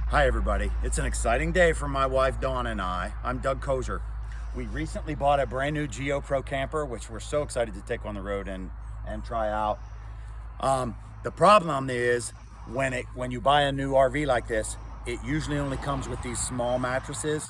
Hi everybody, it's an exciting day for my wife Dawn and I. I'm Doug Kozier. We recently bought a brand new Geo Pro camper, which we're so excited to take on the road and try out. The problem is when you buy a new RV like this, it usually only comes with these small mattresses.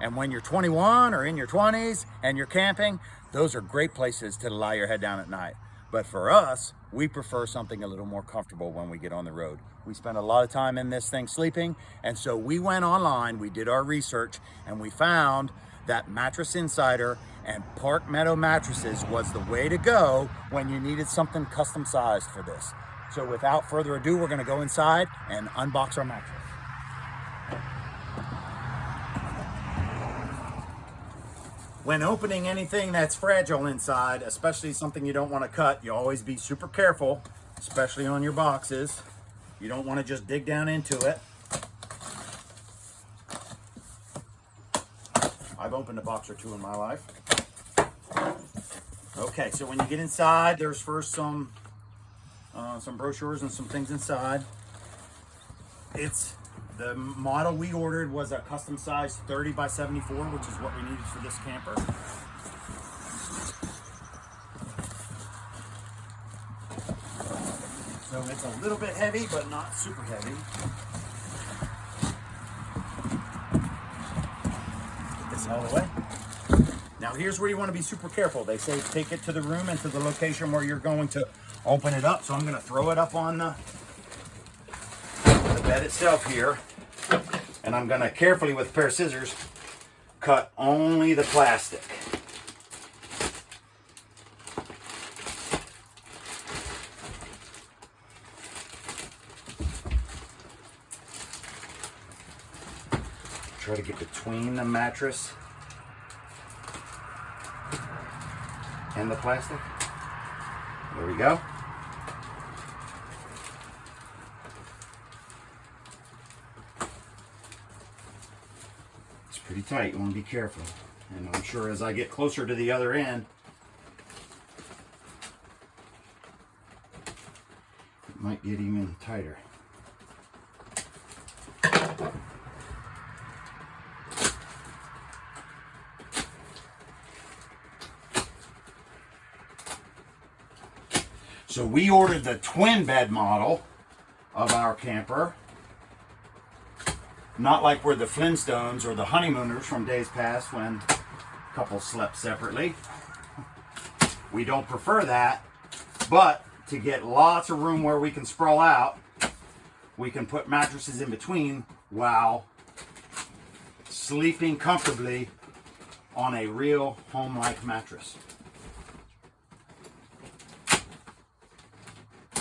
And when you're 21 or in your 20s and you're camping, those are great places to lie your head down at night. But for us, we prefer something a little more comfortable when we get on the road. We spend a lot of time in this thing sleeping, and so we went online, we did our research, and we found that Mattress Insider and Park Meadow mattresses was the way to go when you needed something custom sized for this. So without further ado, we're gonna go inside and unbox our mattress. When opening anything that's fragile inside, especially something you don't want to cut, you always be super careful, especially on your boxes. You don't want to just dig down into it. I've opened a box or two in my life. Okay, so when you get inside, there's first some brochures and some things inside. The model we ordered was a custom size 30 by 74, which is what we needed for this camper. So it's a little bit heavy, but not super heavy. Get this out of the way. Now here's where you want to be super careful. They say take it to the room and to the location where you're going to open it up. So I'm going to throw it up on the bed itself here, and I'm going to carefully with a pair of scissors cut only the plastic. Try to get between the mattress and the plastic. There we go. Pretty tight, you want to be careful. And I'm sure as I get closer to the other end, it might get even tighter. So we ordered the twin bed model of our camper. Not like we're the Flintstones or the honeymooners from days past when couples slept separately. We don't prefer that, but to get lots of room where we can sprawl out, we can put mattresses in between while sleeping comfortably on a real home-like mattress.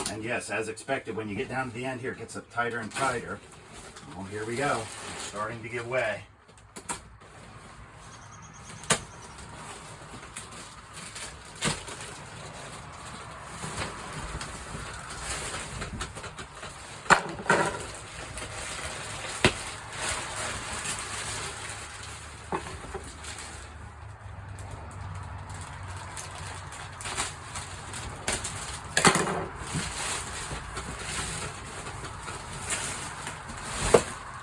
And yes, as expected, when you get down to the end here, it gets up tighter and tighter. Well, here we go. It's starting to give way.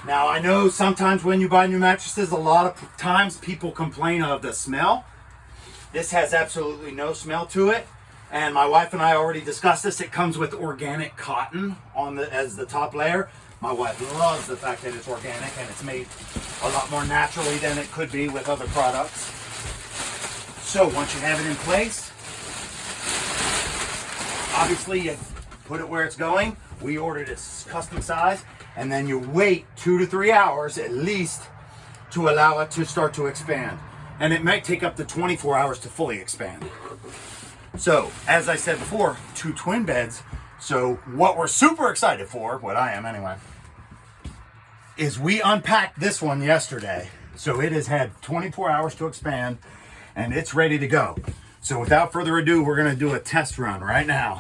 Now I know sometimes when you buy new mattresses, a lot of times people complain of the smell. This has absolutely no smell to it. And my wife and I already discussed this. It comes with organic cotton as the top layer. My wife loves the fact that it's organic and it's made a lot more naturally than it could be with other products. So once you have it in place, obviously you put it where it's going. We ordered it custom size. And then you wait 2 to 3 hours at least to allow it to start to expand. And it might take up to 24 hours to fully expand. So, as I said before, 2 twin beds. So what we're super excited for, what I am anyway, is we unpacked this one yesterday. So it has had 24 hours to expand and it's ready to go. So without further ado, we're gonna do a test run right now.